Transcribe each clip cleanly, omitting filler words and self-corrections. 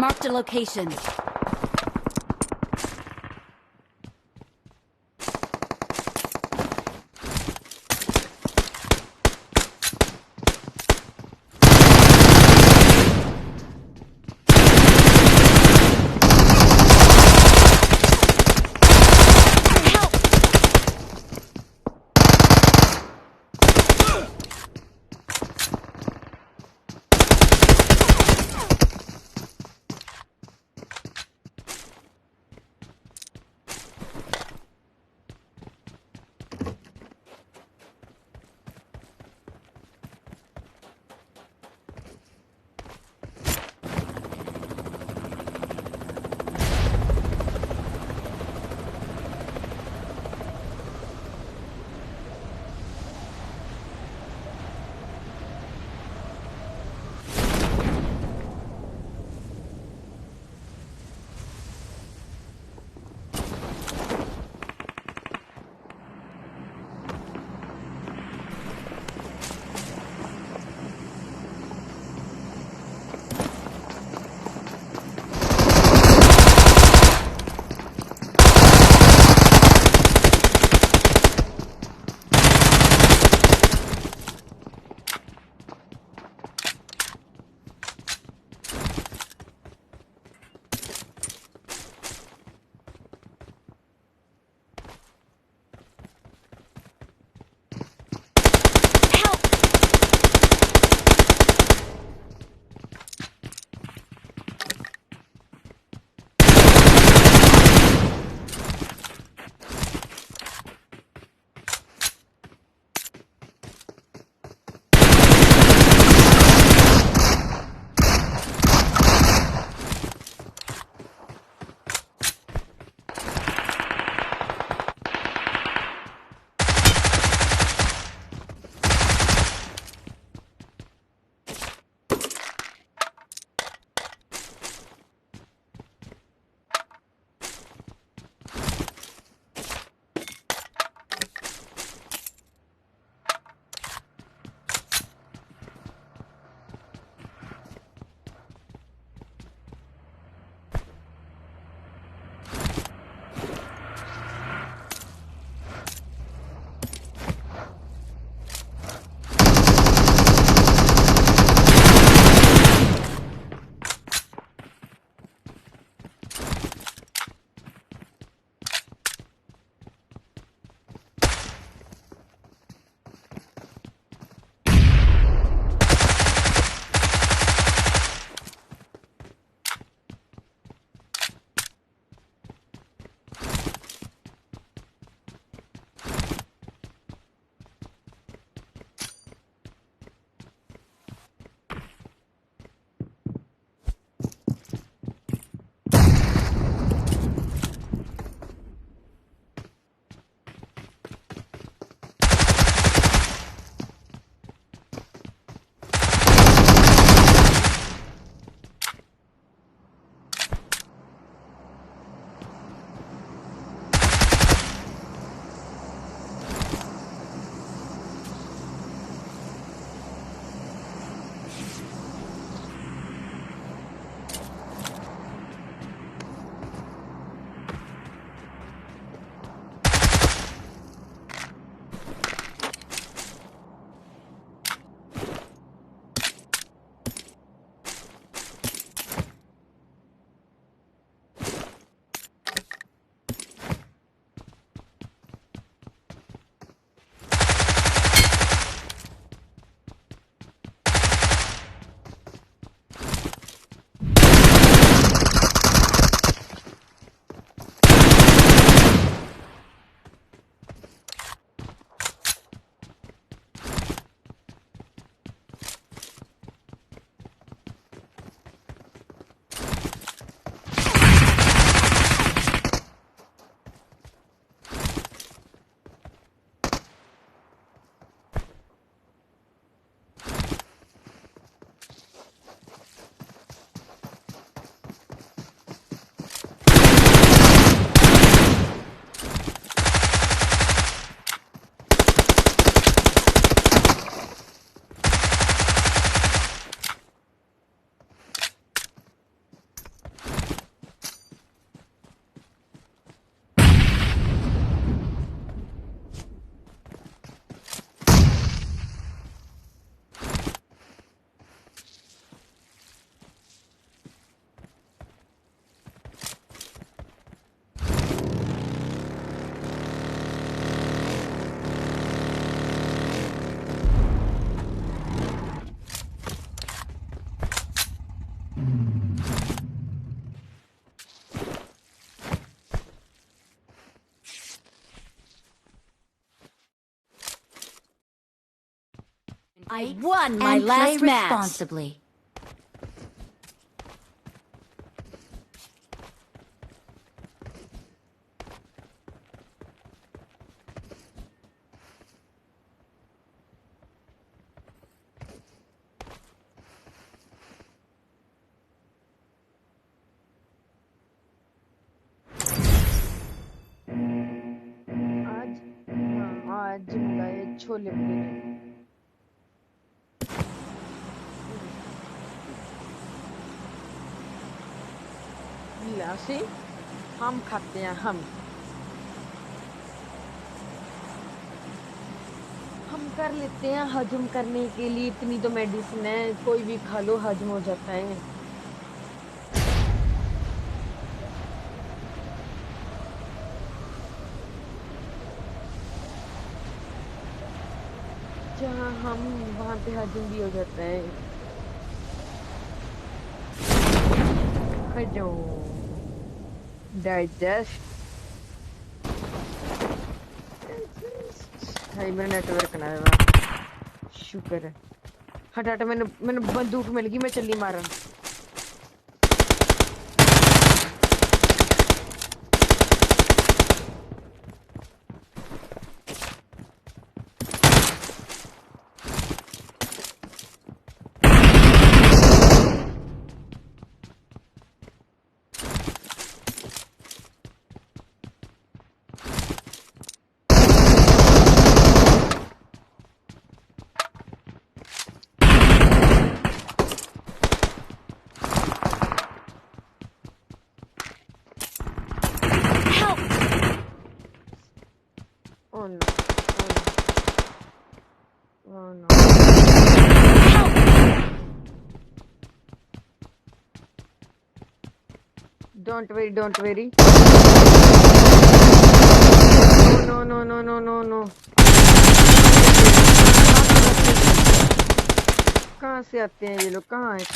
Marked a location. I won my last match. Responsibly. आज मंगाए छोले भटूरे से हम खाते हैं हम कर लेते हैं हजम करने के लिए इतनी तो मेडिसिन है कोई भी खा लो हजम हो जाता है जहाँ हम वहाँ पे हजम भी हो जाता है डाइजेस्ट हाई मेरा नेटवर्क ना है शुक्र है हट हट मैंने बंदूक मिल गई मैं चली मारन Don't worry. No. कहाँ से आते हैं ये लोग कहाँ हैं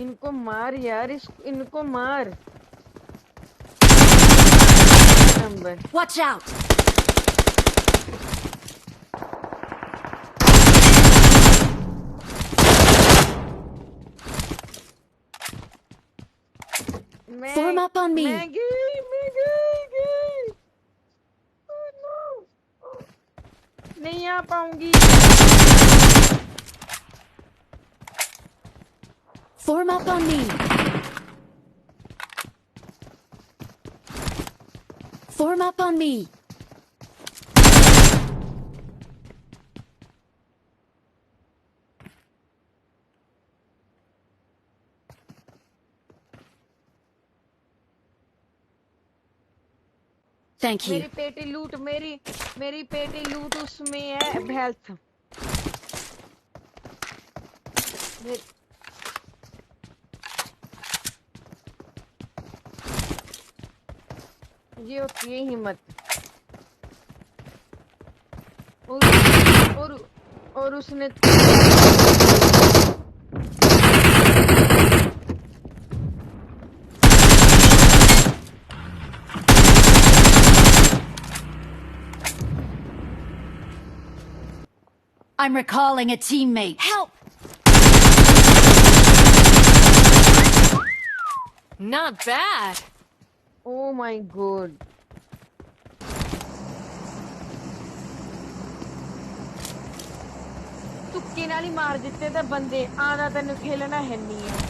इनको मार यार इनको मार Watch out! Form up on me. Maggie. Oh no. नहीं आ पाऊंगी. Form up on me. Form up on me. Thank you. मेरी पेटी लूट उसमें है हेल्थ ये होती है हिम्मत और उसने I'm recalling a teammate. Help! Not bad. Oh my god. तुक्के नाल ही मार दिते ते बंदे आना तैनू खेलना है नहीं है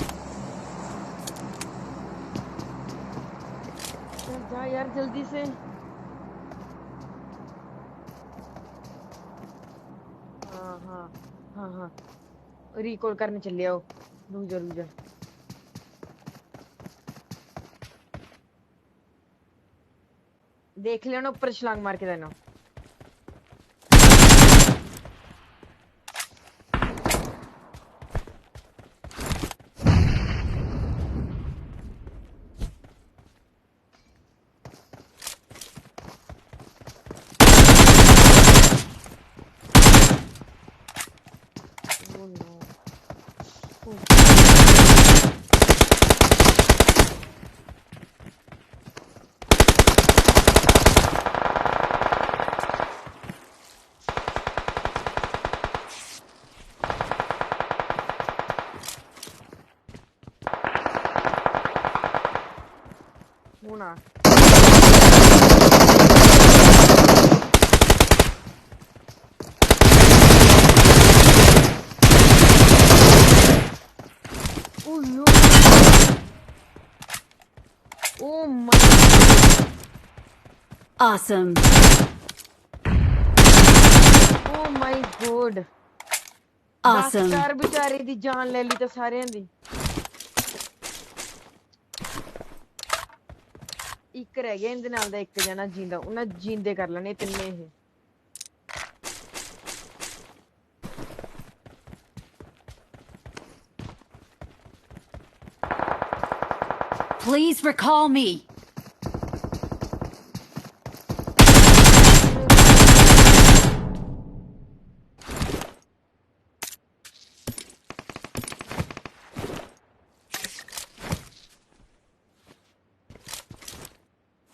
जा यार जल्दी से हाँ रिकॉल करने चले आओ रुक जा देख लेना ऊपर छलांग मार के देना ਹੋਣਾ। Oh no. Oh my. Awesome. Oh my god. Awesome. 10 star ਵਿਚਾਰੇ ਦੀ ਜਾਨ ਲੈ ਲਈ ਤਾਂ ਸਾਰਿਆਂ ਦੀ। ਇੱਕ ਰਹਿ ਗਿਆ ਇਹਦੇ ਨਾਲ ਦਾ ਇੱਕ ਜਣਾ ਜਿੰਦਾ, ਉਹਨਾਂ ਜਿੰਦੇ ਕਰ ਲੈਣੇ ਤਿੰਨੇ ਇਹ। Please recall me.